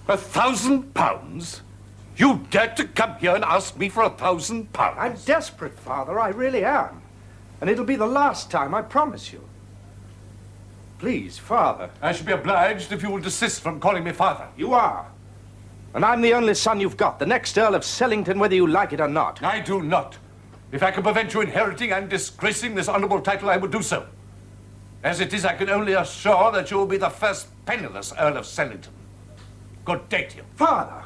£1,000? You dared to come here and ask me for £1,000? I'm desperate, Father. I really am. And it'll be the last time, I promise you. Please, Father. I shall be obliged if you will desist from calling me father. You are. And I'm the only son you've got, the next Earl of Sellington, whether you like it or not. I do not. If I can prevent you inheriting and disgracing this honorable title, I will do so. As it is, I can only assure that you will be the first penniless Earl of Sellington. Good day to you. Father!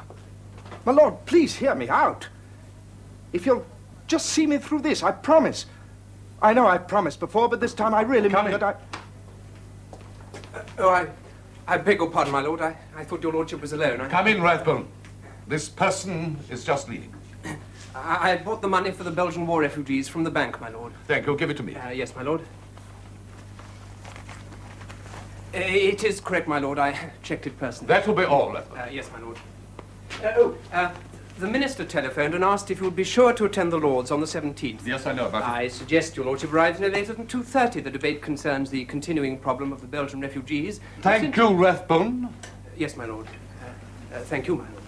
My lord, please hear me out. If you'll just see me through this, I promise. I know I've promised before, but this time I really mean that I beg your pardon, my lord. I thought your lordship was alone. Come in, Rathbone. This person is just leaving. I had bought the money for the Belgian war refugees from the bank, my lord. Thank you. Give it to me. Yes, my lord. It is correct, my lord. I checked it personally. That will be all, Rathbone. Yes, my lord. The minister telephoned and asked if you would be sure to attend the Lords on the 17th. Yes, I know about it. I suggest your lordship arrives no later than 2:30. The debate concerns the continuing problem of the Belgian refugees. Thank you, Rathbone. Yes, my lord. Thank you, my lord.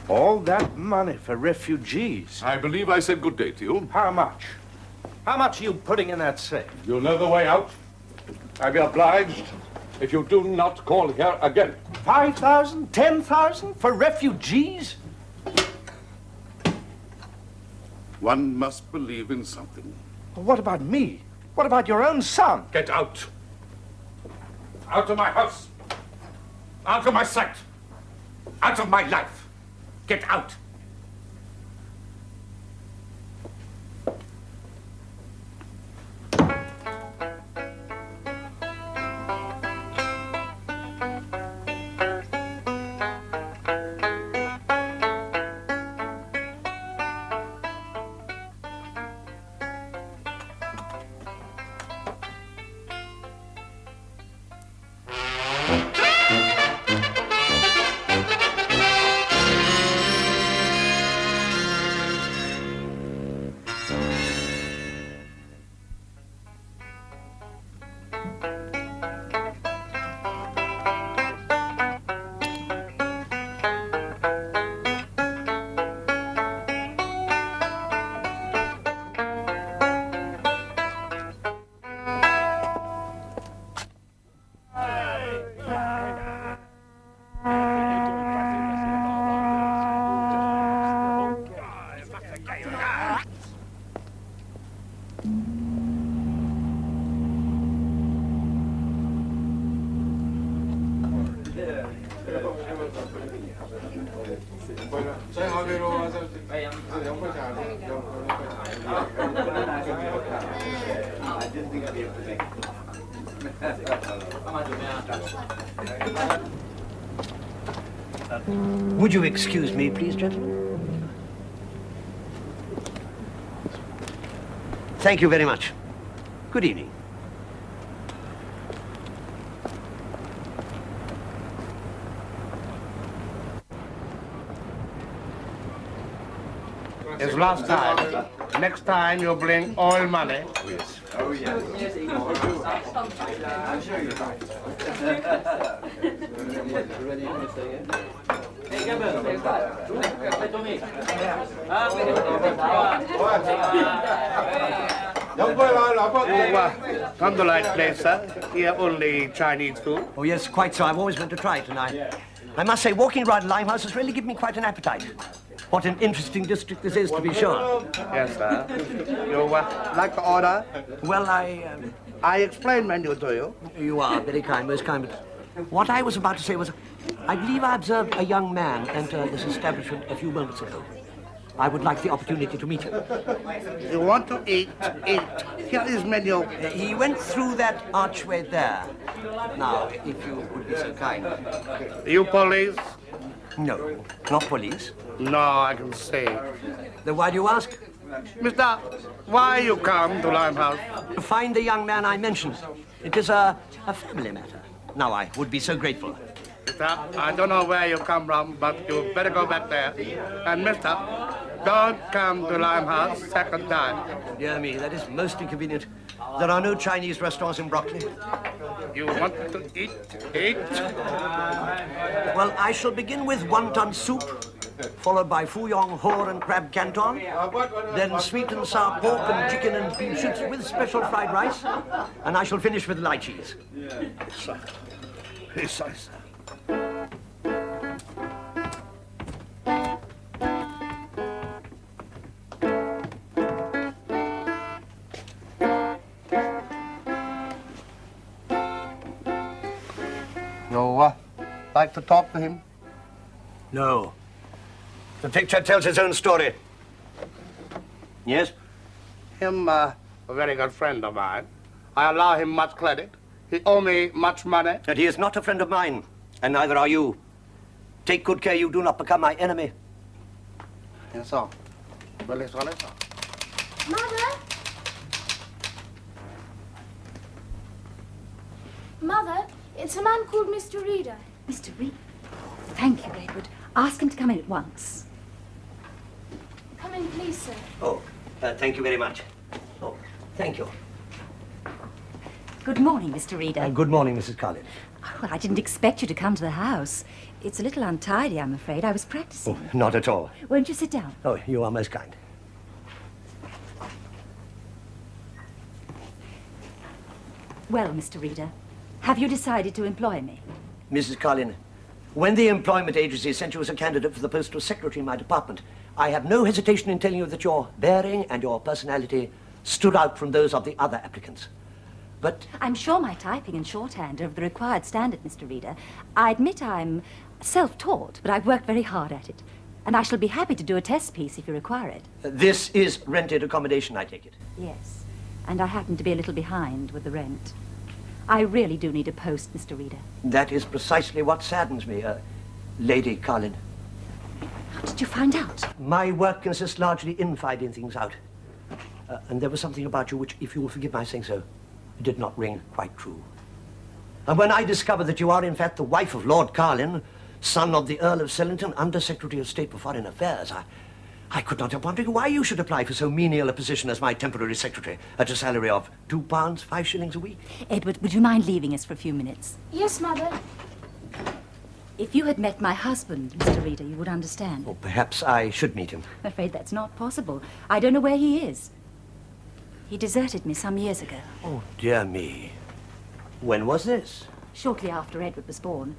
all that money for refugees. I believe I said good day to you. How much? How much are you putting in that safe? You'll know the way out. I'll be obliged if you do not call here again. 5,000? 10,000 for refugees? One must believe in something. Well, what about me? What about your own son? Get out. Out of my house. Out of my sight. Out of my life. Get out. Would you excuse me, please, gentlemen? Thank you very much. Good evening. It's last time. Next time you bring oil money. Yes. Oh, yes. I'll show you. Come the right place, sir. Here only Chinese food. Oh, yes, quite so. I've always meant to try it tonight. I must say, walking around Limehouse has really given me quite an appetite. What an interesting district this is, to be sure. Yes, sir. You like to order? Well, I explained menu to you. you are very kind, most kind. But what I was about to say was, I believe I observed a young man enter this establishment a few moments ago. I would like the opportunity to meet him. You want to eat, eat. Here is menu. He went through that archway there. Now, if you would be so kind. You police? No, not police. No, I can see. Then why do you ask? Mister, why you come to Limehouse? To find the young man I mentioned. It is a family matter. Now, I would be so grateful. Mister, I don't know where you come from, but you better go back there. And mister, don't come to Limehouse second time. Dear me, that is most inconvenient. There are no Chinese restaurants in Brockley. You want to eat, eat? Well, I shall begin with wonton soup, followed by fuyong, hor and crab canton, then sweet and sour pork and chicken and beef shoots with special fried rice, and I shall finish with light cheese. Sorry, sir. You like to talk to him? No. The picture tells its own story. Yes? Him, a very good friend of mine. I allow him much credit. He owe me much money. And he is not a friend of mine, and neither are you. Take good care you do not become my enemy. Yes, sir. Well, sir. Mother? Mother, it's a man called Mr. Reader. Mr. Reed? Thank you, Edward. Ask him to come in at once. Come in, please, sir. Oh, thank you very much. Oh, thank you. Good morning, Mr. Reader. Good morning, Mrs. Collins. Oh, well, I didn't expect you to come to the house. It's a little untidy, I'm afraid. I was practicing. Oh, not at all. Won't you sit down? Oh, you are most kind. Well, Mr. Reader, have you decided to employ me? Mrs. Collins, when the employment agency sent you as a candidate for the post of secretary in my department, I have no hesitation in telling you that your bearing and your personality stood out from those of the other applicants. But I'm sure my typing and shorthand are of the required standard, Mr. Reader. I admit I'm self-taught, but I've worked very hard at it. And I shall be happy to do a test piece if you require it. this is rented accommodation, I take it. Yes, and I happen to be a little behind with the rent. I really do need a post, Mr. Reader. That is precisely what saddens me, Lady Collins. How did you find out? My work consists largely in finding things out. And there was something about you which, if you will forgive my saying so, did not ring quite true. And when I discovered that you are, in fact, the wife of Lord Carlin, son of the Earl of Sellington, Under Secretary of State for Foreign Affairs, I could not help wondering why you should apply for so menial a position as my temporary secretary at a salary of £2, 5 shillings a week. Edward, would you mind leaving us for a few minutes? Yes, Mother. If you had met my husband, Mr. Reader, you would understand. Or perhaps I should meet him. I'm afraid that's not possible. I don't know where he is. He deserted me some years ago, Oh, dear me. When was this? shortly after Edward was born.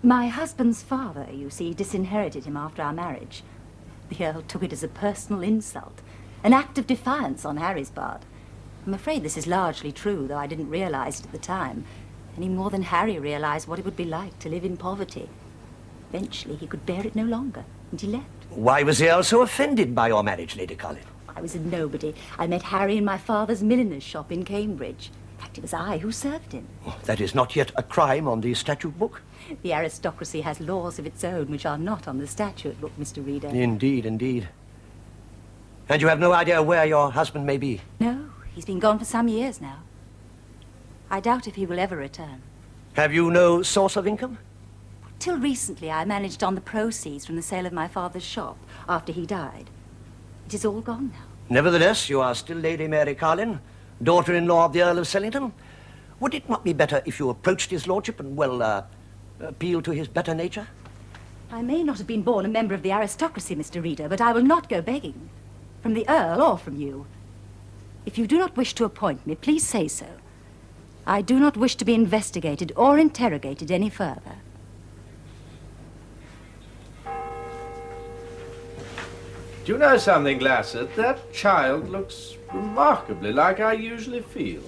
My husband's father, you see, disinherited him after our marriage. The Earl took it as a personal insult, an act of defiance on Harry's part. I'm afraid this is largely true, though I didn't realize it at the time, any more than Harry realized what it would be like to live in poverty. Eventually, he could bear it no longer, and he left. Why was the Earl so offended by your marriage, Lady Collins? I was a nobody. I met Harry in my father's milliner's shop in Cambridge. In fact, it was I who served him. Oh, that is not yet a crime on the statute book. The aristocracy has laws of its own which are not on the statute book, Mr. Reader. Indeed, indeed. And you have no idea where your husband may be? No, he's been gone for some years now. I doubt if he will ever return. Have you no source of income? Till recently, I managed on the proceeds from the sale of my father's shop after he died. It is all gone now. Nevertheless, you are still Lady Mary Carlin, daughter-in-law of the Earl of Sellington. Would it not be better if you approached his lordship and, well, appealed to his better nature? I may not have been born a member of the aristocracy, Mr. Reader, but I will not go begging. From the Earl or from you. If you do not wish to appoint me, please say so. I do not wish to be investigated or interrogated any further. Do you know something, Lassett? That child looks remarkably like I usually feel.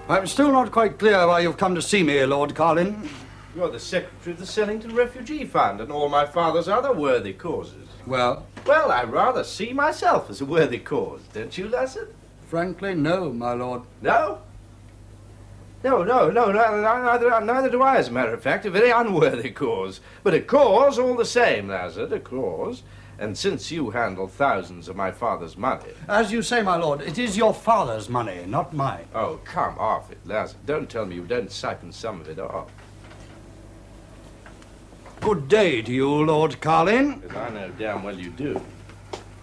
I'm still not quite clear why you've come to see me, Lord Carlin. You're the secretary of the Sellington Refugee Fund and all my father's other worthy causes. Well, Well, I rather see myself as a worthy cause, don't you, Lassett? frankly, no, my lord. No? No, neither do I, as a matter of fact. A very unworthy cause. But a cause all the same, Lassett, a cause. And since you handle thousands of my father's money... As you say, my lord, it is your father's money, not mine. Oh, come off it, Lassett. Don't tell me you don't siphon some of it off. Good day to you, Lord Carlin. Because I know damn well you do.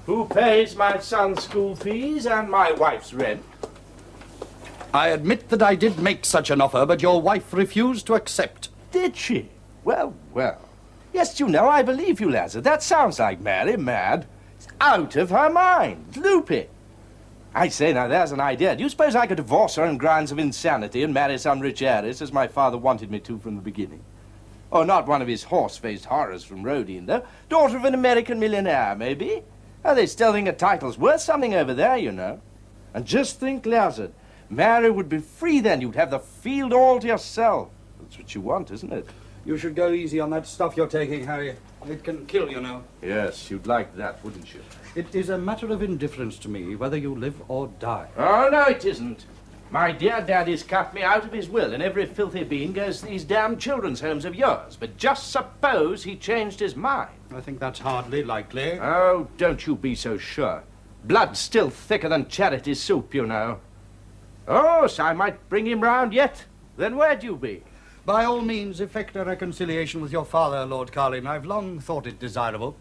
Who pays my son's school fees and my wife's rent? I admit that I did make such an offer, but your wife refused to accept. Did she? Well, well. Yes, you know, I believe you, Lassett. That sounds like Mary, mad. It's out of her mind. Loopy. I say, now, there's an idea. Do you suppose I could divorce her on grounds of insanity and marry some rich heiress, as my father wanted me to from the beginning? Oh, not one of his horse-faced horrors from Rodine, though. Daughter of an American millionaire, maybe. Oh, they still think a title's worth something over there, you know. And just think, Lassett, Mary would be free then. You'd have the field all to yourself. That's what you want, isn't it? You should go easy on that stuff you're taking, Harry. It can kill, you know. Yes, you'd like that, wouldn't you? It is a matter of indifference to me whether you live or die. Oh, no, it isn't. My dear daddy's cut me out of his will, and every filthy bean goes to these damn children's homes of yours. But just suppose he changed his mind. I think that's hardly likely. Oh, don't you be so sure. Blood's still thicker than charity soup, you know. Oh, so I might bring him round yet. Then where'd you be? By all means, effect a reconciliation with your father, Lord Carlin. I've long thought it desirable.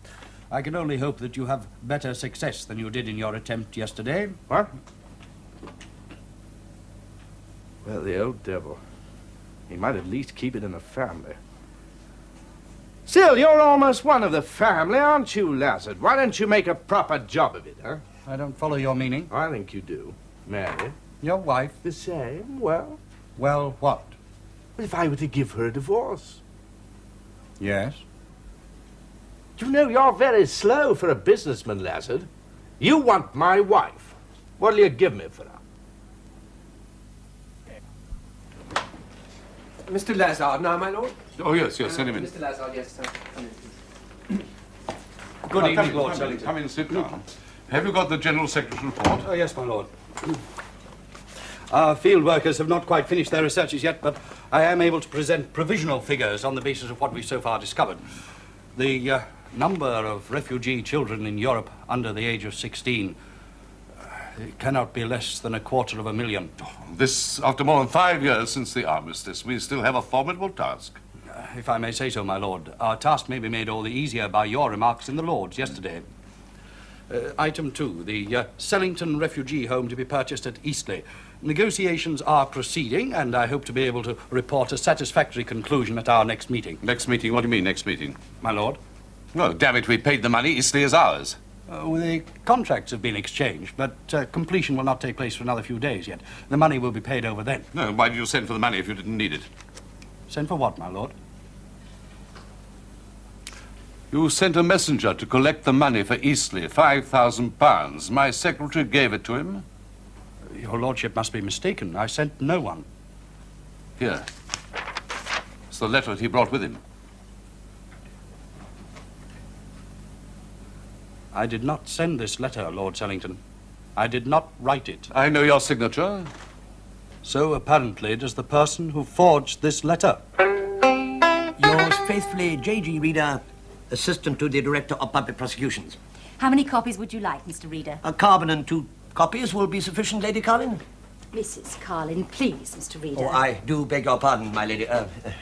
I can only hope that you have better success than you did in your attempt yesterday. What? Well, the old devil. He might at least keep it in the family. Still, you're almost one of the family, aren't you, Lassett? Why don't you make a proper job of it, huh? I don't follow your meaning. I think you do. Mary? Your wife? The same? Well, Well, what? if I were to give her a divorce. Yes? You know, you're very slow for a businessman, Lassett. You want my wife. What'll you give me for her? Mr. Lazard now, my lord. Oh, yes, send him in. Mr. Lazard, yes, sir. Come in, please. Good evening, Come Lord in, Sellington. come in, sit down. Have you got the General Secretary's report? Oh, yes, my lord. Our field workers have not quite finished their researches yet, but I am able to present provisional figures on the basis of what we've so far discovered. The number of refugee children in Europe under the age of 16 it cannot be less than 250,000. This, after more than 5 years since the armistice, we still have a formidable task. If I may say so, my lord, our task may be made all the easier by your remarks in the Lords yesterday. Item 2, the Sellington Refugee Home to be purchased at Eastleigh. Negotiations are proceeding, and I hope to be able to report a satisfactory conclusion at our next meeting. Next meeting? What do you mean, next meeting? My lord? Well, damn it, we paid the money. Eastleigh is ours. The contracts have been exchanged, but completion will not take place for another few days yet. The money will be paid over then. No, why did you send for the money if you didn't need it? Send for what, my lord? You sent a messenger to collect the money for Eastleigh, £5,000. My secretary gave it to him. Your lordship must be mistaken. I sent no one. Here. It's the letter that he brought with him. I did not send this letter, Lord Sellington. I did not write it. I know your signature. So apparently does the person who forged this letter. Yours faithfully, J.G. Reader, Assistant to the Director of Public Prosecutions. How many copies would you like, Mr. Reader? A carbon and 2 copies will be sufficient, Lady Carlin. Mrs. Carlin, please, Mr. Reader. Oh, I do beg your pardon, my lady,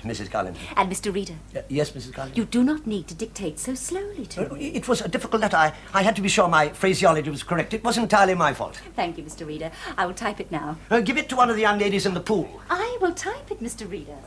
Mrs. Carlin. And Mr. Reader, Yes, Mrs. Carlin? you do not need to dictate so slowly to me. It was a difficult letter. I had to be sure my phraseology was correct. It was entirely my fault. Thank you, Mr. Reader. I will type it now. Give it to one of the young ladies in the pool. I will type it, Mr. Reader.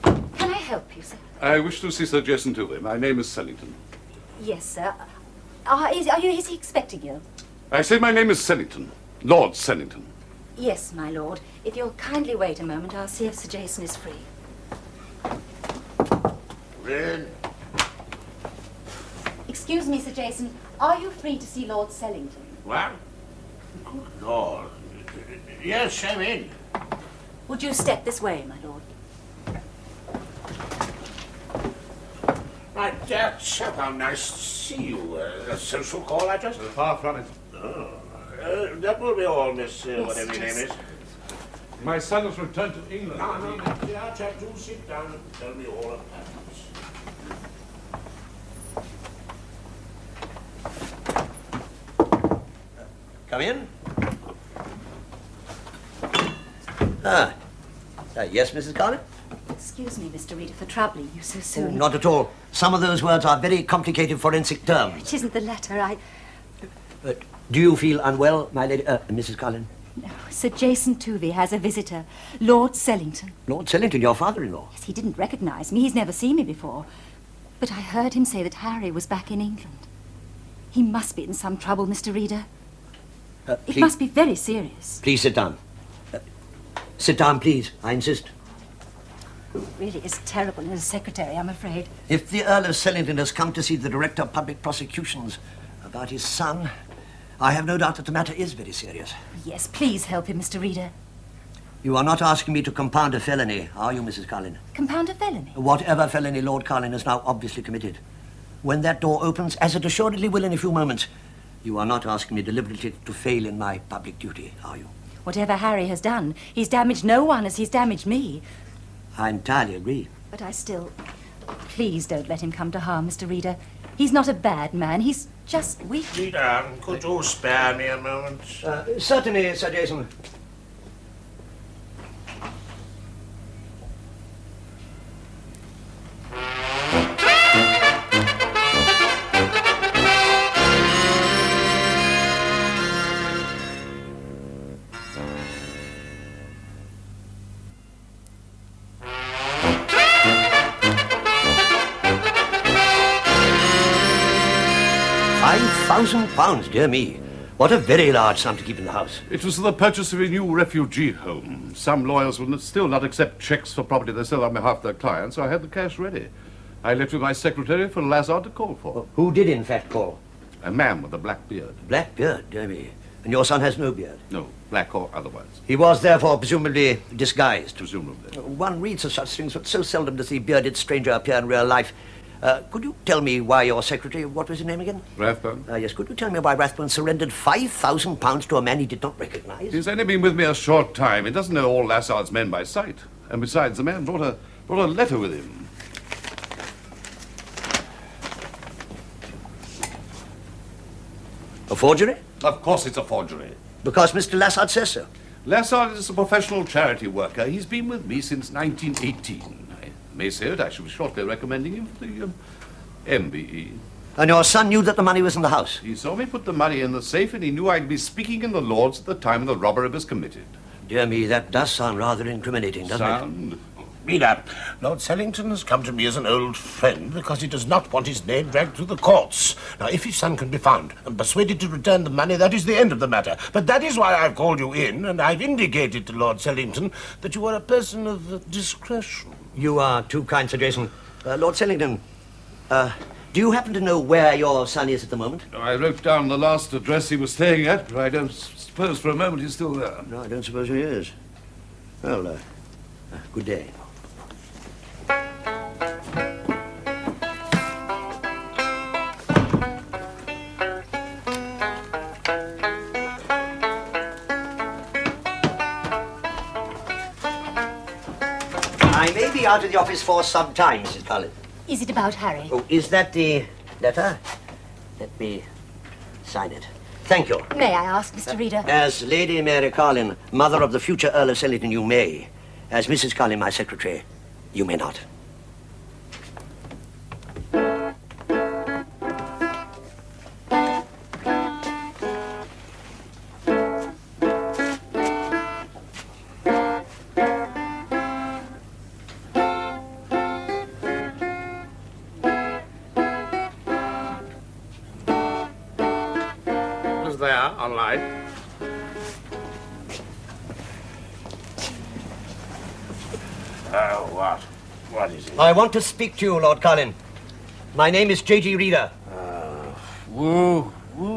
Can I help you, sir? I wish to see Sir Jason Dewey. My name is Sellington. Yes, sir. Is he expecting you? I say my name is Sellington. Lord Sellington. Yes, my lord. If you'll kindly wait a moment, I'll see if Sir Jason is free. Red. Excuse me, Sir Jason. Are you free to see Lord Sellington? What? Good Lord. Yes, I'm in. Would you step this way, my lord? My dear chap, how nice to see you. A social call, I just... Far from it. Oh, that will be all, Miss, whatever your name is. My son has returned to England. No, dear chap, do sit down and tell me all about it. Come in. Yes, Mrs. Garland? Excuse me, Mr. Reader, for troubling you so soon. Not at all. Some of those words are very complicated forensic terms. It isn't the letter. Do you feel unwell, my lady? Mrs. Garland? No, Sir Jason Tuvey has a visitor, Lord Sellington. Lord Sellington, your father-in-law? Yes, he didn't recognize me. He's never seen me before. But I heard him say that Harry was back in England. He must be in some trouble, Mr. Reader. It must be very serious. Please sit down. Sit down, please. I insist. It really is terrible in a secretary, I'm afraid. If the Earl of Sellington has come to see the Director of Public Prosecutions about his son, I have no doubt that the matter is very serious. Yes, please help him, Mr. Reader. You are not asking me to compound a felony, are you, Mrs. Carlin? Compound a felony? Whatever felony Lord Carlin has now obviously committed. When that door opens, as it assuredly will in a few moments, you are not asking me deliberately to fail in my public duty, are you? Whatever Harry has done, he's damaged no one as he's damaged me. I entirely agree. But I still... Please don't let him come to harm, Mr. Reader. He's not a bad man. He's just weak. Reader, could you spare me a moment? Certainly, Sir Jason. £5,000, dear me. What a very large sum to keep in the house. It was for the purchase of a new refugee home. Some lawyers will still not accept cheques for property they sell on behalf of their clients, so I had the cash ready. I left with my secretary for Lazard to call for. Who did, in fact, call? A man with a black beard. Black beard, dear me. And your son has no beard? No, black or otherwise. He was, therefore, presumably disguised. Presumably. One reads of such things, but so seldom does the bearded stranger appear in real life. Could you tell me why your secretary, what was his name again? Rathbone? Yes, could you tell me why Rathbone surrendered £5,000 to a man he did not recognize? He's only been with me a short time. He doesn't know all Lazard's men by sight. And besides, the man brought a letter with him. A forgery? Of course it's a forgery. Because Mr. Lazard says so. Lazard is a professional charity worker. He's been with me since 1918. I may say it, I shall be shortly recommending him for the MBE. And your son knew that the money was in the house? He saw me put the money in the safe, and he knew I'd be speaking in the Lords at the time the robbery was committed. Dear me, that does sound rather incriminating, doesn't it? Reader, Lord Sellington has come to me as an old friend because he does not want his name dragged through the courts. Now, if his son can be found and persuaded to return the money, that is the end of the matter. But that is why I've called you in, and I've indicated to Lord Sellington that you are a person of discretion. You are too kind, Sir Jason. Lord Sellington, do you happen to know where your son is at the moment? I wrote down the last address he was staying at, but I don't suppose for a moment he's still there. No, I don't suppose he is. Well, good day. I may be out of the office for some time, Mrs. Cullen. Is it about Harry? Oh, is that the letter? Let me sign it. Thank you. May I ask, Mr. Reader? As Lady Mary Carlin, mother of the future Earl of Sellington, you may. As Mrs. Carlin, my secretary, you may not. There, online. what? What is it? I want to speak to you, Lord Carlin. My name is J.G. Reader. Wu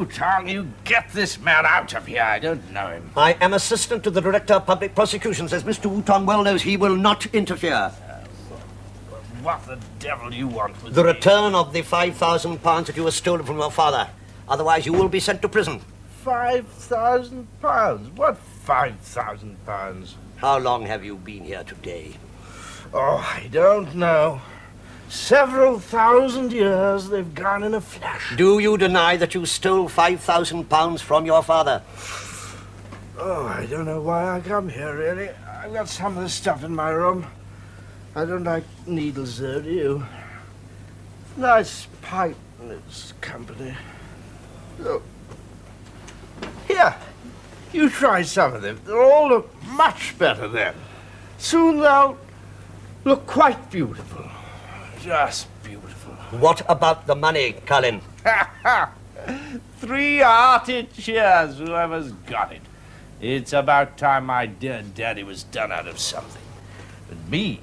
Tong, you get this man out of here. I don't know him. I am assistant to the Director of Public Prosecutions. As Mr. Wu Tong well knows, he will not interfere. What the devil do you want with The me? return of the £5,000 that you have stolen from your father. Otherwise, you will be sent to prison. £5,000? What £5,000? How long have you been here today? Oh, I don't know. Several thousand years they've gone in a flash. Do you deny that you stole £5,000 from your father? Oh, I don't know why I come here, really. I've got some of the stuff in my room. I don't like needles, though, do you? Nice pipe and its company. Look. Here, you try some of them. They'll all look much better then. Soon they'll look quite beautiful. Just beautiful. What about the money, Cullen? 3 hearty cheers, whoever's got it. It's about time my dear daddy was done out of something. But me?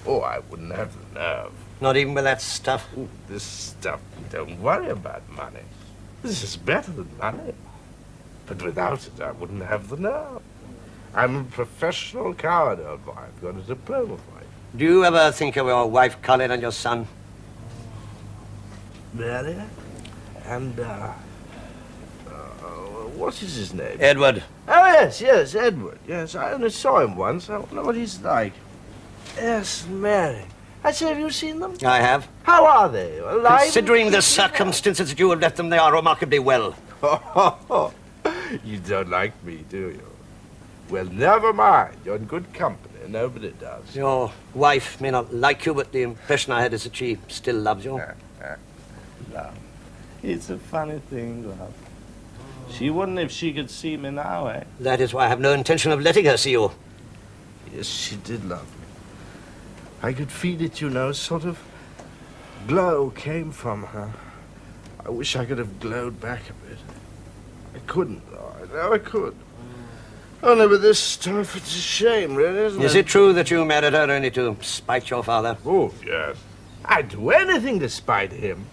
Oh, I wouldn't have the nerve. Not even with that stuff? Ooh, this stuff, don't worry about money. This is better than money. But without it, I wouldn't have the nerve. I'm a professional coward, old boy. I've got a diploma for it. Do you ever think of your wife, Cullen, and your son? Mary? And, what is his name? Edward. Oh, yes, Edward. Yes, I only saw him once. I wonder what he's like. Yes, Mary. I say, have you seen them? I have. How are they? Alive? Considering the circumstances that you have left them, they are remarkably well. You don't like me, do you? Well, never mind. You're in good company. Nobody does. Your wife may not like you, but the impression I had is that she still loves you. Love. It's a funny thing, love. She wouldn't if she could see me now, eh? That is why I have no intention of letting her see you. Yes, she did love me. I could feel it, you know, sort of glow came from her. I wish I could have glowed back a bit. I couldn't, though. I never could. Only with this stuff, it's a shame, really, isn't it? Is it true that you married her only to spite your father? Oh, yes. I'd do anything to spite him.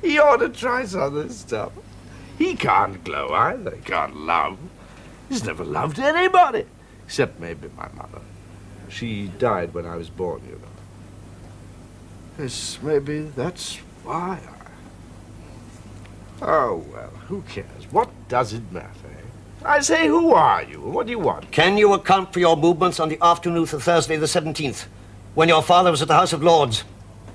He ought to try some of this stuff. He can't glow either. He can't love. He's never loved anybody. Except maybe my mother. She died when I was born, you know. Yes, maybe that's why Oh, well, who cares? What does it matter, eh? I say, who are you? What do you want? Can you account for your movements on the afternoon of Thursday the 17th, when your father was at the House of Lords?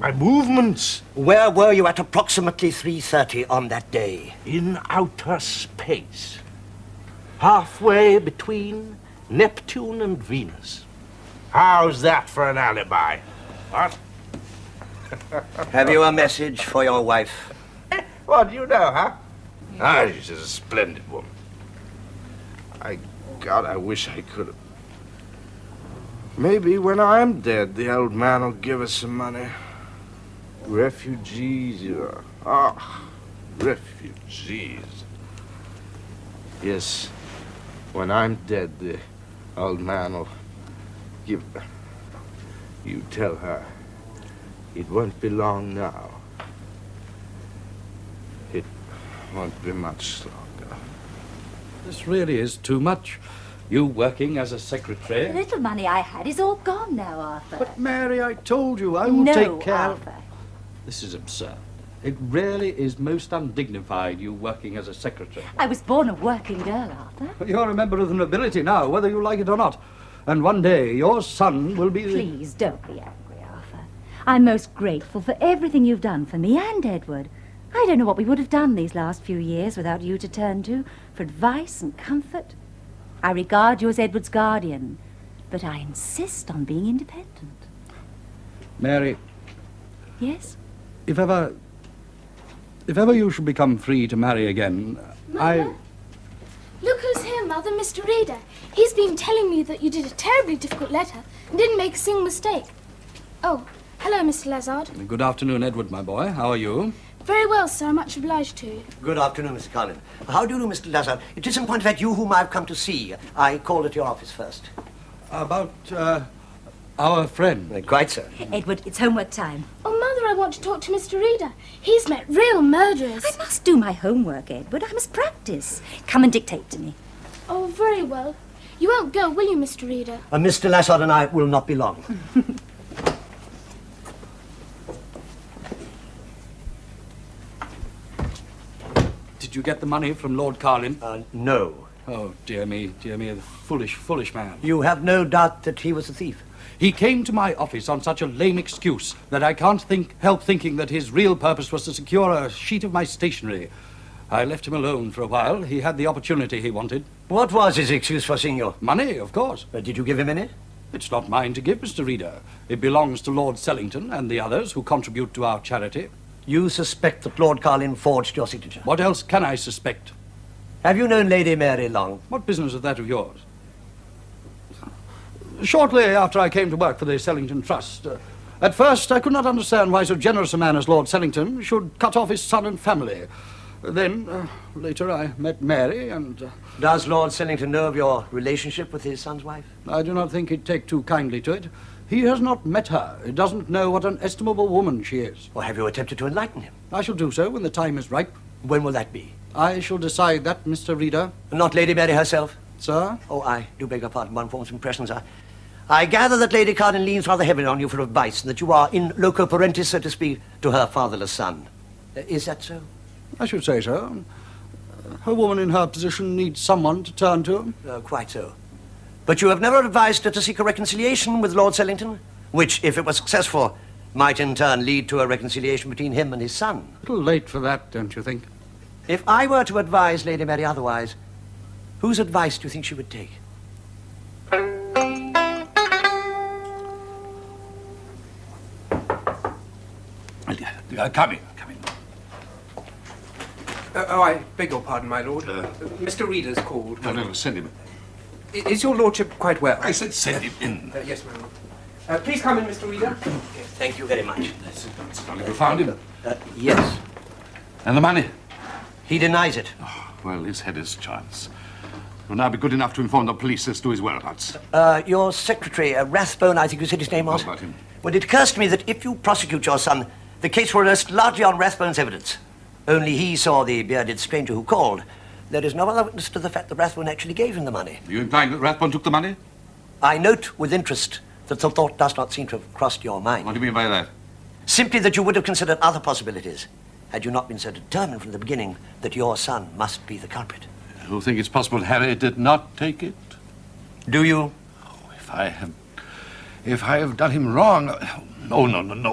My movements? Where were you at approximately 3:30 on that day? In outer space. Halfway between Neptune and Venus. How's that for an alibi? What? Have you a message for your wife? What do you know, huh? Ah, she's a splendid woman. God, I wish I could have. Maybe when I'm dead, the old man will give us some money. Refugees, you are. Ah, refugees. Yes, when I'm dead, the old man will give. You tell her. It won't be long now. It won't be much longer. This really is too much. You working as a The secretary. little money I had is all gone now, Arthur. But Mary, I told you I will no, take care. Arthur. This is absurd. It really is most undignified, you working as a secretary. I was born a working girl, Arthur. You're a member of the nobility now, whether you like it or not. And one day your son will be the... Please, don't be angry, Arthur. I'm most grateful for everything you've done for me and Edward. I don't know what we would have done these last few years without you to turn to for advice and comfort. I regard you as Edward's guardian, but I insist on being independent. Mary, Yes? if ever you should become free to marry again, Mother? Look who's here, Mother, Mr. Reader. He's been telling me that you did a terribly difficult letter and didn't make a single mistake. Oh, hello, Mr. Lazard. Good afternoon, Edward, my boy. How are you? Very well, sir. I'm much obliged to you. Good afternoon, Mr. Carlin. How do you do, Mr. Lazard? It is in point of fact you whom I've come to see. I called at your office first. About, our friend. Quite so. Edward, it's homework time. Oh, Mother, I want to talk to Mr. Reader. He's met real murderers. I must do my homework, Edward. I must practice. Come and dictate to me. Oh, very well. You won't go, will you, Mr. Reader? Mr. Lazard and I will not be long. Did you get the money from Lord Carlin? No. Oh, dear me, the foolish, foolish man. You have no doubt that he was a thief? He came to my office on such a lame excuse that I can't help thinking that his real purpose was to secure a sheet of my stationery. I left him alone for a while. He had the opportunity he wanted. What was his excuse for seeing you? Money, of course. Did you give him any? It's not mine to give, Mr. Reader. It belongs to Lord Sellington and the others who contribute to our charity. You suspect that Lord Carlin forged your signature? What else can I suspect? Have you known Lady Mary long? What business is that of yours? Shortly after I came to work for the Sellington Trust. At first, I could not understand why so generous a man as Lord Sellington should cut off his son and family. Then, later, I met Mary and... Does Lord Sellington know of your relationship with his son's wife? I do not think he'd take too kindly to it. He has not met her. He doesn't know what an estimable woman she is. Or have you attempted to enlighten him? I shall do so when the time is ripe. When will that be? I shall decide that, Mr. Reader. Not Lady Mary herself? Sir? Oh, I do beg your pardon. One forms impressions. I gather that Lady Carlin leans rather heavily on you for advice, and that you are in loco parentis, so to speak, to her fatherless son. Is that so? I should say so. A woman in her position needs someone to turn to. Quite so. But you have never advised her to seek a reconciliation with Lord Sellington, which, if it was successful, might in turn lead to a reconciliation between him and his son. A little late for that, don't you think? If I were to advise Lady Mary otherwise, whose advice do you think she would take? Come in. Oh, I beg your pardon, my lord. Mr. Reader's called. No, send him. Is your lordship quite well? I said send him in. Yes, my lord. Please come in, Mr. Reader. Yes, thank you very much. You found him? Yes. And the money? He denies it. Oh, well, he's had his chance. You'll now be good enough to inform the police as to his whereabouts. Your secretary, Rathbone, I think you said his name was? What about him? Well, it occurs to me that if you prosecute your son, the case will rest largely on Rathbone's evidence. Only he saw the bearded stranger who called. There is no other witness to the fact that Rathbone actually gave him the money. Are you implying that Rathbone took the money? I note with interest that the thought does not seem to have crossed your mind. What do you mean by that? Simply that you would have considered other possibilities had you not been so determined from the beginning that your son must be the culprit. You think it's possible Harry did not take it? Do you? Oh, if I have done him wrong... No.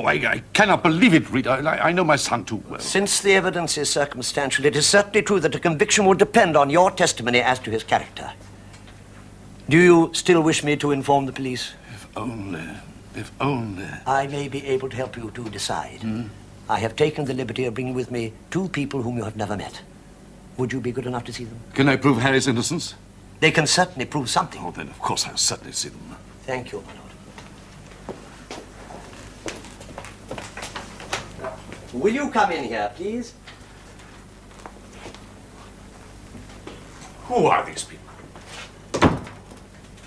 I cannot believe it, Reader. I know my son too well. Since the evidence is circumstantial, it is certainly true that a conviction will depend on your testimony as to his character. Do you still wish me to inform the police? If only. I may be able to help you to decide. I have taken the liberty of bringing with me two people whom you have never met. Would you be good enough to see them? Can I prove Harry's innocence? They can certainly prove something. Oh, then of course I'll certainly see them. Thank you, my lord. Will you come in here, please? Who are these people?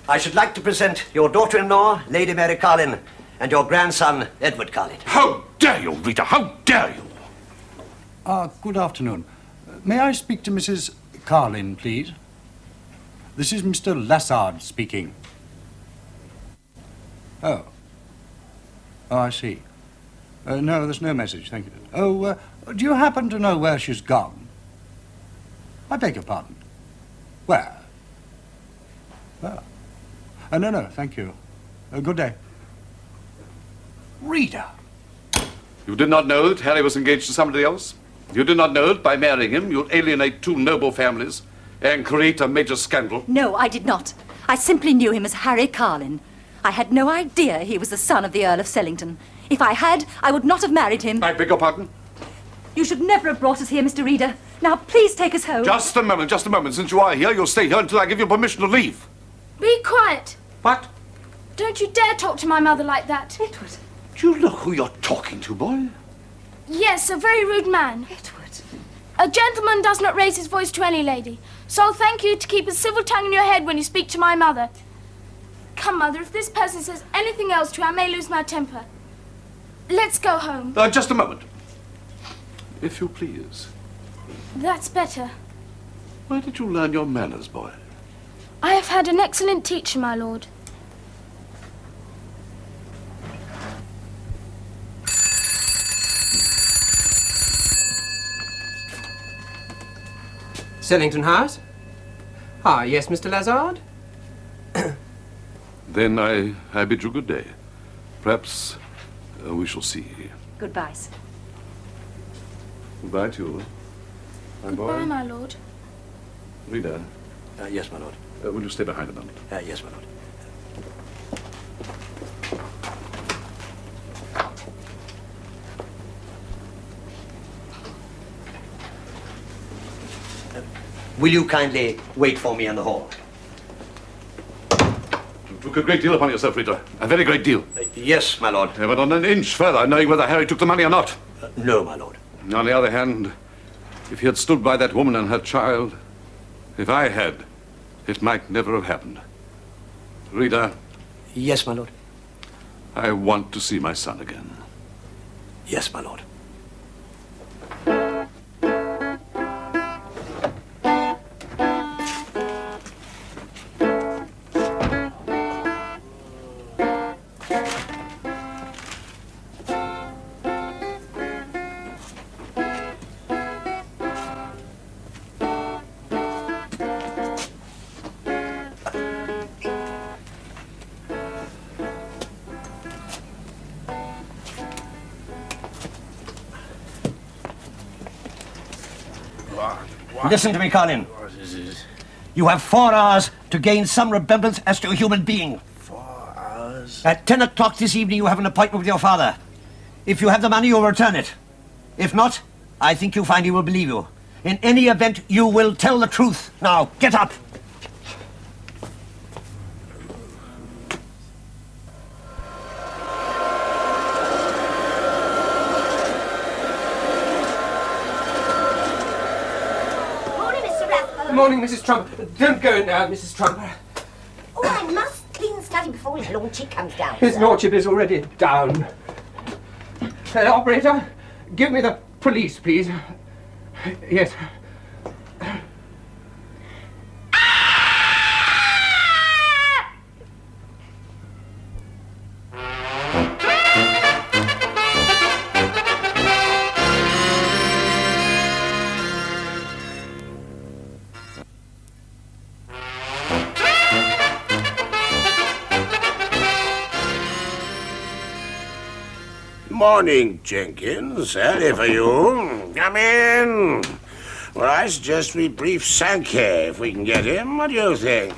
I should like to present your daughter-in-law, Lady Mary Carlin, and your grandson, Edward Carlin. How dare you, Rita? How dare you? Good afternoon. May I speak to Mrs. Carlin, please? This is Mr. Lazard speaking. Oh, I see. No, there's no message, thank you. Oh, do you happen to know where she's gone? I beg your pardon. Where? No, thank you. Good day. Reader. You did not know that Harry was engaged to somebody else? You did not know that by marrying him, you'll alienate two noble families and create a major scandal? No, I did not. I simply knew him as Harry Carlin. I had no idea he was the son of the Earl of Sellington. If I had, I would not have married him. I beg your pardon? You should never have brought us here, Mr. Reader. Now, please take us home. Just a moment. Since you are here, you'll stay here until I give you permission to leave. Be quiet. What? Don't you dare talk to my mother like that. Edward. Do you know who you're talking to, boy? Yes, a very rude man. Edward. A gentleman does not raise his voice to any lady. So thank you to keep a civil tongue in your head when you speak to my mother. Come, Mother, if this person says anything else to you, I may lose my temper. Let's go home. Just a moment. If you please. That's better. Where did you learn your manners, boy? I have had an excellent teacher, my lord. Sellington House? Ah, yes, Mr. Lazard? Then I bid you good day. Perhaps we shall see. Goodbye, sir. Goodbye to you. My boy. Goodbye, my lord. Rita, Yes, my lord. will you stay behind a moment? Yes, my lord. Will you kindly wait for me in the hall? You took a great deal upon yourself, Rita. A very great deal. Yes, my lord. But on an inch further, knowing whether Harry took the money or not. No, my lord. On the other hand, if he had stood by that woman and her child, if I had, it might never have happened. Rita, Yes, my lord. I want to see my son again. Yes, my lord. Listen to me, Colin. You have 4 hours to gain some remembrance as to a human being. 4 hours? At 10 o'clock this evening, you have an appointment with your father. If you have the money, you'll return it. If not, I think you'll find he will believe you. In any event, you will tell the truth. Now, get up. Good morning, Mrs. Trump. Don't go now, Mrs. Trump. Oh, I must clean the study before his lordship comes down. His sir. lordship is already down. Operator, give me the police, please. Yes. Morning, Jenkins. Early for you. Come in. Well, I suggest we brief Sankey if we can get him. What do you think?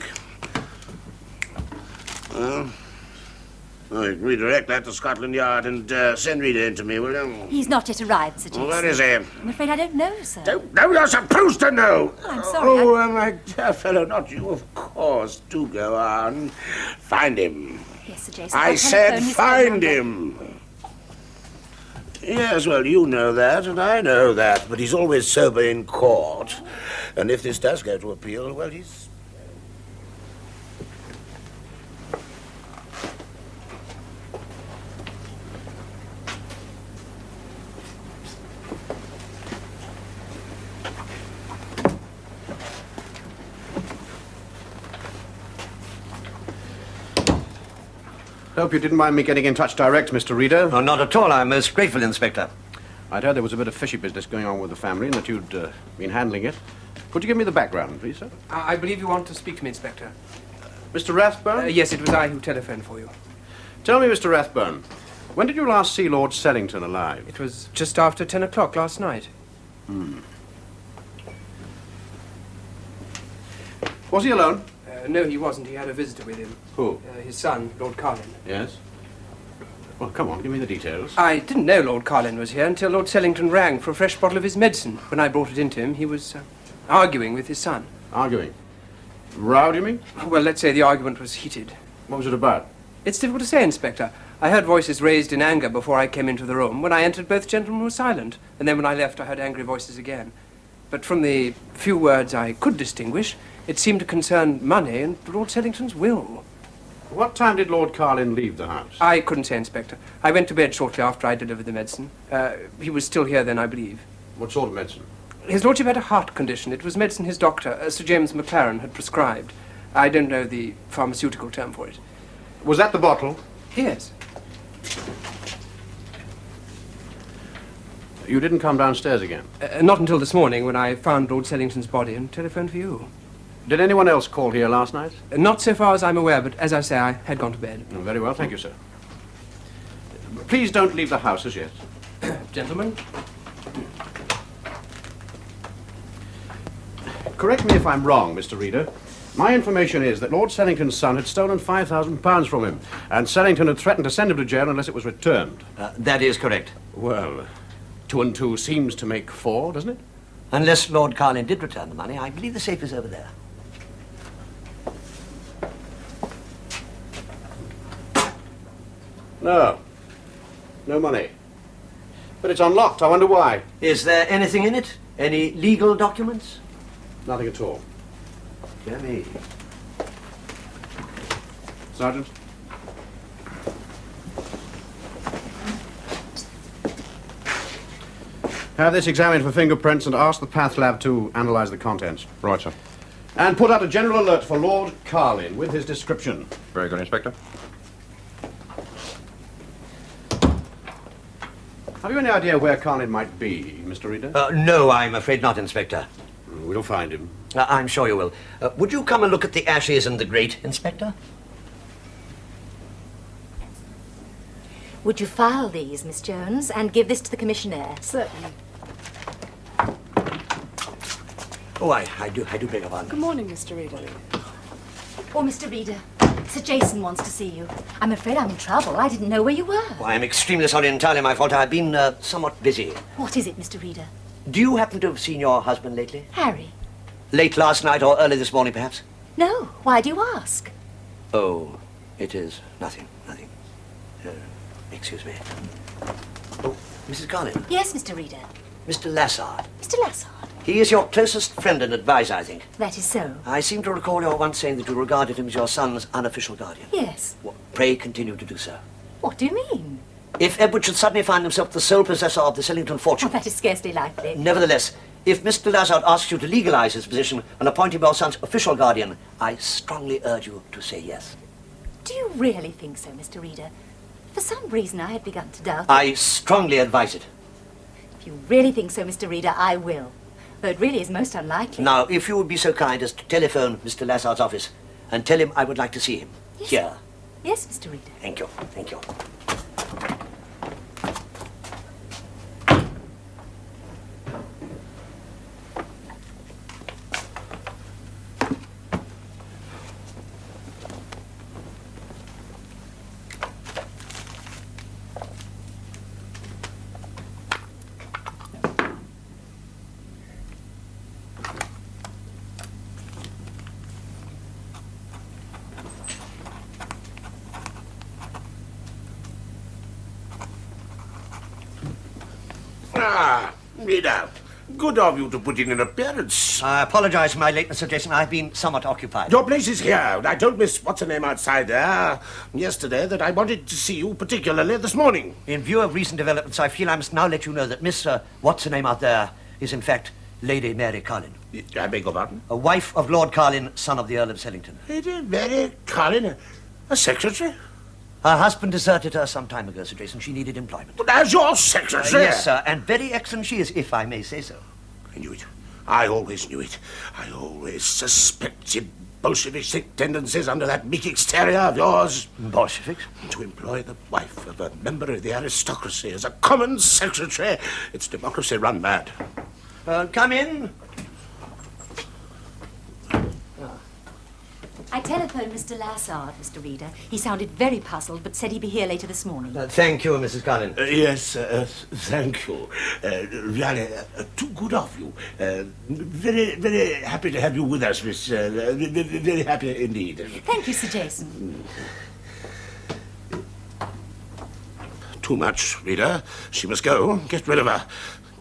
Redirect that to Scotland Yard and send Rita in to me, will you? He's not yet arrived, Sir Jason. Where is he? I'm afraid I don't know, sir. Don't know, you're supposed to know. Oh, I'm sorry. Oh, my dear fellow, not you, of course. Do go on. Find him. Yes, Sir Jason. I I'll said telephone his find phone number. him. Yes, well, you know that, and I know that, but he's always sober in court. And if this does go to appeal, well, he's... Hope you didn't mind me getting in touch direct, Mr. Reader. No, not at all. I'm most grateful, Inspector. I'd heard there was a bit of fishy business going on with the family and that you'd been handling it. Could you give me the background, please, sir? I believe you want to speak to me, Inspector. Mr. Rathbone? Yes, it was I who telephoned for you. Tell me, Mr. Rathbone, when did you last see Lord Sellington alive? It was just after 10 o'clock last night. Was he alone? No, he wasn't. He had a visitor with him. Who? His son, Lord Carlin. Yes? Well, come on, give me the details. I didn't know Lord Carlin was here until Lord Sellington rang for a fresh bottle of his medicine. When I brought it into him, he was arguing with his son. Arguing? Row, do you mean? Well, let's say the argument was heated. What was it about? It's difficult to say, Inspector. I heard voices raised in anger before I came into the room. When I entered, both gentlemen were silent, and then when I left, I heard angry voices again. But from the few words I could distinguish, it seemed to concern money and Lord Sellington's will. What time did Lord Carlin leave the house? I couldn't say, Inspector. I went to bed shortly after I delivered the medicine. He was still here then, I believe. What sort of medicine? His lordship had a heart condition. It was medicine his doctor, Sir James McLaren, had prescribed. I don't know the pharmaceutical term for it. Was that the bottle? Yes. You didn't come downstairs again? Not until this morning, when I found Lord Sellington's body and telephoned for you. Did anyone else call here last night? Not so far as I'm aware, but as I say, I had gone to bed. Oh, very well, thank you, sir. Please don't leave the house as yet. Gentlemen? Correct me if I'm wrong, Mr. Reader. My information is that Lord Sellington's son had stolen £5,000 from him, and Sellington had threatened to send him to jail unless it was returned. That is correct. Well, 2 and 2 seems to make 4, doesn't it? Unless Lord Carlin did return the money, I believe the safe is over there. No. No money. But it's unlocked. I wonder why. Is there anything in it? Any legal documents? Nothing at all. Dear me. Sergeant? Have this examined for fingerprints and ask the Path Lab to analyze the contents. Right, sir. And put out a general alert for Lord Carlin with his description. Very good, Inspector. Have you any idea where Carlin might be, Mr. Reader? No, I'm afraid not, Inspector. We'll find him. I'm sure you will. Would you come and look at the ashes and the grate, Inspector? Would you file these, Miss Jones, and give this to the Commissioner? Certainly. Oh, I do beg your pardon. Good morning, Mr. Reader. Oh, Mr. Reader, Sir Jason wants to see you. I'm afraid I'm in trouble. I didn't know where you were. Well, I'm extremely sorry, entirely my fault. I've been somewhat busy. What is it, Mr. Reader? Do you happen to have seen your husband lately? Harry? Late last night or early this morning, perhaps? No. Why do you ask? Oh, it is nothing. Excuse me. Oh, Mrs. Carlin. Yes, Mr. Reader. Mr. Lassard. Mr. Lassard. He is your closest friend and advisor, I think. That is so. I seem to recall your once saying that you regarded him as your son's unofficial guardian. Yes. Well, pray continue to do so. What do you mean? If Edward should suddenly find himself the sole possessor of the Sellington fortune... Oh, that is scarcely likely. Nevertheless, if Mr. Lassard asks you to legalize his position and appoint him your son's official guardian, I strongly urge you to say yes. Do you really think so, Mr. Reader? For some reason, I had begun to doubt. I strongly advise it. If you really think so, Mr. Reader, I will. Though it really is most unlikely. Now, if you would be so kind as to telephone Mr. Lassard's office and tell him I would like to see him. Yes. Here. Yes, Mr. Reader. Thank you. Thank you. Ah, Rita, good of you to put in an appearance. I apologize for my lateness, Sir Jason. I've been somewhat occupied. Your place is here. I told Miss What's-her-name outside there yesterday that I wanted to see you particularly this morning. In view of recent developments, I feel I must now let you know that Miss What's-her-name out there is, in fact, Lady Mary Carlin. I beg your pardon? A wife of Lord Carlin, son of the Earl of Sellington. Lady Mary Carlin, a secretary? Her husband deserted her some time ago, Sir Jason. She needed employment. But as your secretary? Yes, sir, and very excellent she is, if I may say so. I knew it. I always knew it. I always suspected Bolshevik tendencies under that meek exterior of yours. Bolsheviks? To employ the wife of a member of the aristocracy as a common secretary. It's democracy run mad. Come in. I telephoned Mr. Lassard, Mr. Reader. He sounded very puzzled, but said he'd be here later this morning. Thank you, Mrs. Carlin. Yes, thank you. Really, too good of you. Very, very happy to have you with us, Miss. Very happy indeed. Thank you, Sir Jason. too much, Reader. She must go. Get rid of her.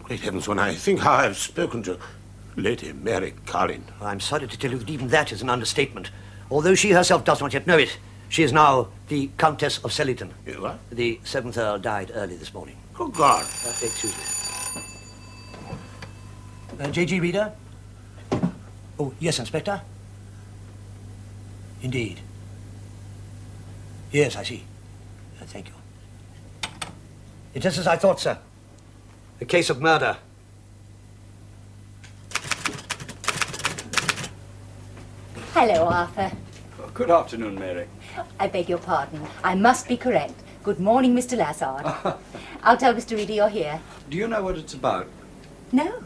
Great heavens, when I think how I've spoken to Lady Mary Carlin. I'm sorry to tell you that even that is an understatement. Although she herself does not yet know it, she is now the Countess of Sellington. What? The 7th Earl died early this morning. Good God. Excuse me. J.G. Reader? Oh, yes, Inspector? Indeed. Yes, I see. Thank you. It is as I thought, sir. A case of murder. Hello, Arthur. Good afternoon, Mary. I beg your pardon. I must be correct. Good morning, Mr. Lassard. I'll tell Mr. Reader you're here. Do you know what it's about? No.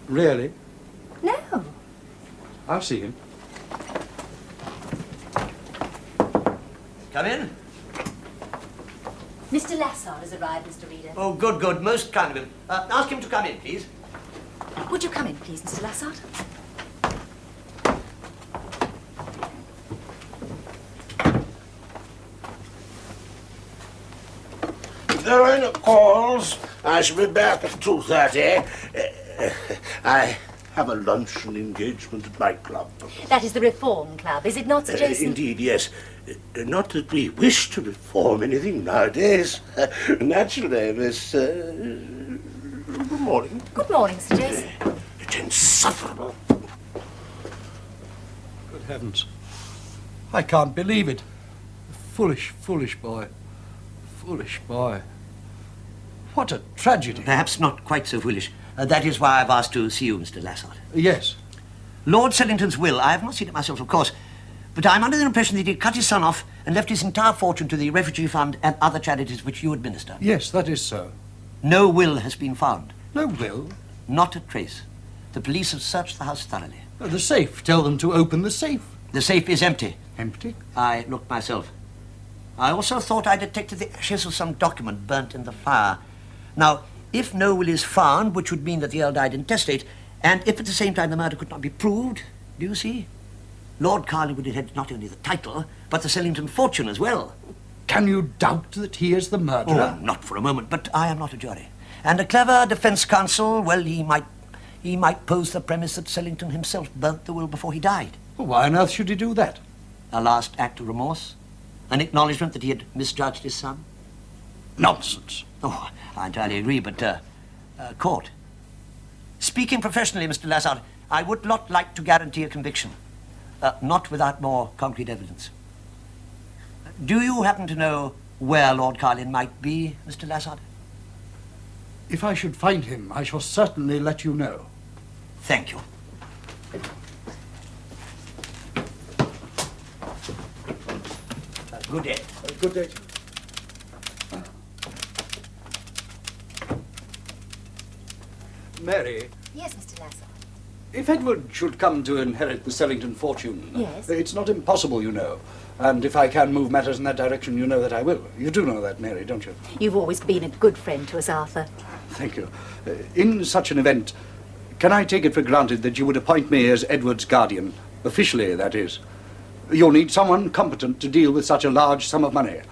Really? No. I'll see him. Come in. Mr. Lassard has arrived, Mr. Reader. Oh, good, good. Most kind of him. Ask him to come in, please. Would you come in, please, Mr. Lassard? If there are any calls, I shall be back at 2:30. I have a luncheon engagement at my club. That is the Reform Club, is it not, Sir Jason? Indeed, yes. Not that we wish to reform anything nowadays. Naturally, Miss... good morning. Good morning, Sir Jason. It's insufferable. Good heavens. I can't believe it. Foolish, foolish boy. Foolish boy. What a tragedy. Perhaps not quite so foolish. That is why I've asked to see you, Mr. Lassard. Yes. Lord Sellington's will. I have not seen it myself, of course. But I'm under the impression that he cut his son off and left his entire fortune to the Refugee Fund and other charities which you administer. Yes, that is so. No will has been found. No will? Not a trace. The police have searched the house thoroughly. The safe. Tell them to open the safe. The safe is empty. Empty? I looked myself. I also thought I detected the ashes of some document burnt in the fire. Now, if no will is found, which would mean that the Earl died intestate, and if at the same time the murder could not be proved, do you see? Lord Carlin would inherit not only the title, but the Sellington fortune as well. Can you doubt that he is the murderer? Oh, not for a moment, but I am not a jury. And a clever defense counsel, well, he might pose the premise that Sellington himself burnt the will before he died. Well, why on earth should he do that? A last act of remorse? An acknowledgement that he had misjudged his son? Nonsense. Oh, I entirely agree, but, court. Speaking professionally, Mr. Lassard, I would not like to guarantee a conviction. Not without more concrete evidence. Do you happen to know where Lord Carlin might be, Mr. Lassard? If I should find him, I shall certainly let you know. Thank you. Good day. Good day. Mary. Yes, Mr. Lassard. If Edward should come to inherit the Sellington fortune... Yes. It's not impossible, you know. And if I can move matters in that direction, you know that I will. You do know that, Mary, don't you? You've always been a good friend to us, Arthur. Thank you. In such an event, can I take it for granted that you would appoint me as Edward's guardian? Officially, that is. You'll need someone competent to deal with such a large sum of money.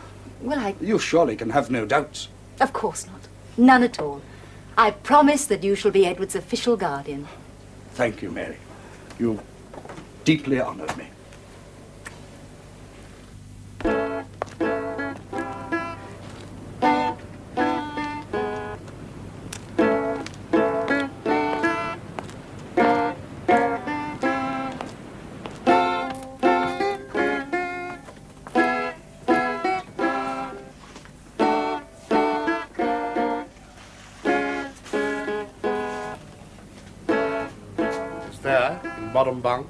Well, You surely can have no doubts. Of course not. None at all. I promise that you shall be Edward's official guardian. Thank you, Mary. You've deeply honored me. There, in bottom bunk.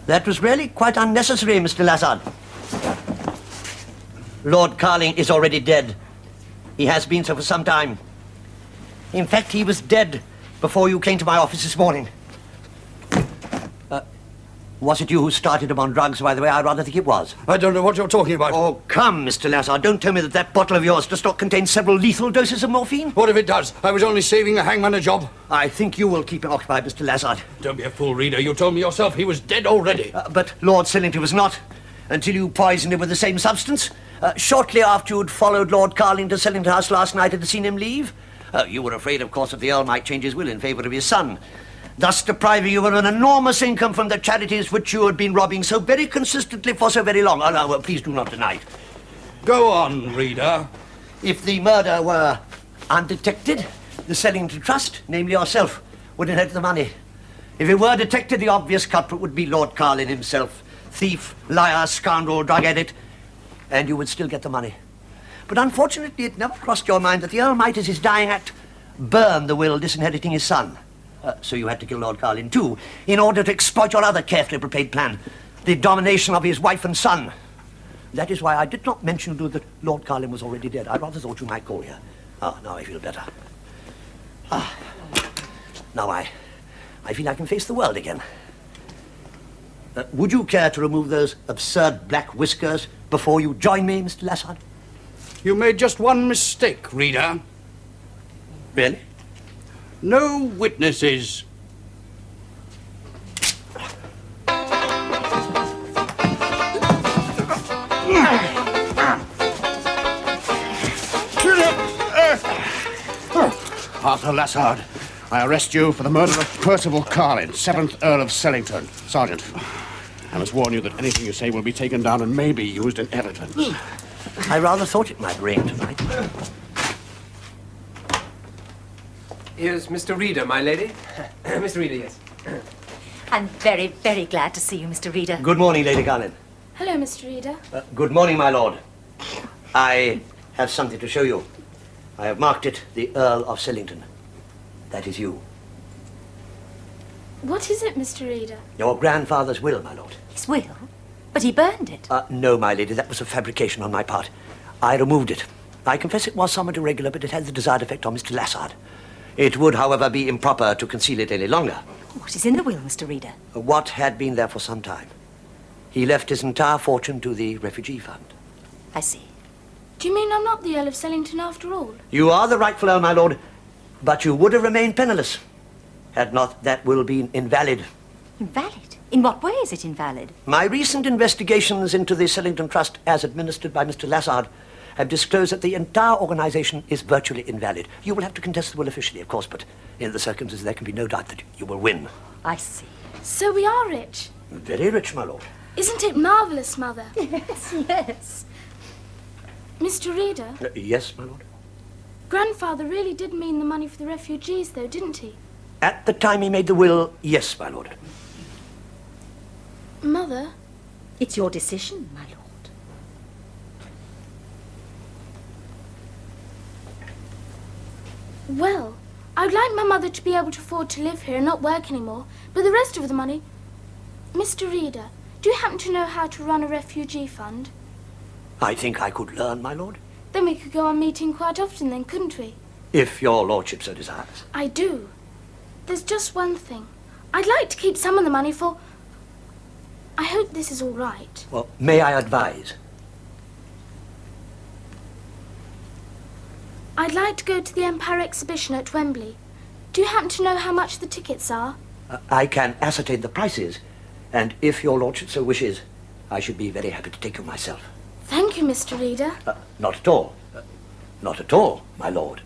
That was really quite unnecessary, Mr. Lazard. Lord Carling is already dead. He has been so for some time. In fact, he was dead before you came to my office this morning. Was it you who started him on drugs, by the way? I rather think it was. I don't know what you're talking about. Oh, come, Mr. Lazard. Don't tell me that that bottle of yours does not contain several lethal doses of morphine. What if it does? I was only saving the hangman a job. I think you will keep him occupied, Mr. Lazard. Don't be a fool, Reader. You told me yourself he was dead already. But Lord Sillington was not, until you poisoned him with the same substance. Shortly after you'd followed Lord Carling to Sillington House last night and had seen him leave. You were afraid, of course, that the Earl might change his will in favour of his son, thus depriving you of an enormous income from the charities which you had been robbing so very consistently for so very long. Oh, no, well, please do not deny it. Go on, Reader. If the murder were undetected, the Sellington Trust, namely yourself, would inherit the money. If it were detected, the obvious culprit would be Lord Carling himself. Thief, liar, scoundrel, drug addict, and you would still get the money. But unfortunately, it never crossed your mind that the Earl might, as his dying act, burn the will disinheriting his son. So you had to kill Lord Carling too, in order to exploit your other carefully prepared plan, the domination of his wife and son. That is why I did not mention to you that Lord Carling was already dead. I rather thought you might call here. Ah, now I feel better. Now I feel I can face the world again. Would you care to remove those absurd black whiskers before you join me, Mr. Lazard? You made just one mistake, Reader. Really? No witnesses. Arthur Lazard, I arrest you for the murder of Percival Carling, 7th Earl of Sellington. Sergeant, I must warn you that anything you say will be taken down and may be used in evidence. I rather thought it might rain tonight. Here's Mr. Reader, my lady. Mr. Reader, yes. I'm very, very glad to see you, Mr. Reader. Good morning, Lady Garland. Hello, Mr. Reader. Good morning, my lord. I have something to show you. I have marked it the Earl of Sellington. That is you. What is it, Mr. Reader? Your grandfather's will, my lord. His will? But he burned it. No, my lady, that was a fabrication on my part. I removed it. I confess it was somewhat irregular, but it had the desired effect on Mr. Lazard. It would, however, be improper to conceal it any longer. What is in the will, Mr. Reader? What had been there for some time. He left his entire fortune to the refugee fund. I see. Do you mean I'm not the Earl of Sellington after all? You are the rightful Earl, my lord, but you would have remained penniless had not that will been invalid. Invalid? In what way is it invalid? My recent investigations into the Sellington Trust, as administered by Mr. Lazard, have disclosed that the entire organization is virtually invalid. You will have to contest the will officially, of course, but in the circumstances there can be no doubt that you will win. I see. So we are rich. Very rich, my lord. Isn't it marvellous, Mother? Yes, yes. Mr. Reader, Yes, my lord. Grandfather really did mean the money for the refugees, though, didn't he? At the time he made the will, yes, my lord. Mother? It's your decision, my lord. Well, I'd like my mother to be able to afford to live here and not work anymore, but the rest of the money... Mr. Reader, do you happen to know how to run a refugee fund? I think I could learn, my lord. Then we could go on meeting quite often then, couldn't we? If your lordship so desires. I do. There's just one thing. I'd like to keep some of the money for... I hope this is all right. Well, may I advise? I'd like to go to the Empire Exhibition at Wembley. Do you happen to know how much the tickets are? I can ascertain the prices, and if your lordship so wishes, I should be very happy to take you myself. Thank you, Mr. Reader. Not at all. Not at all, my lord.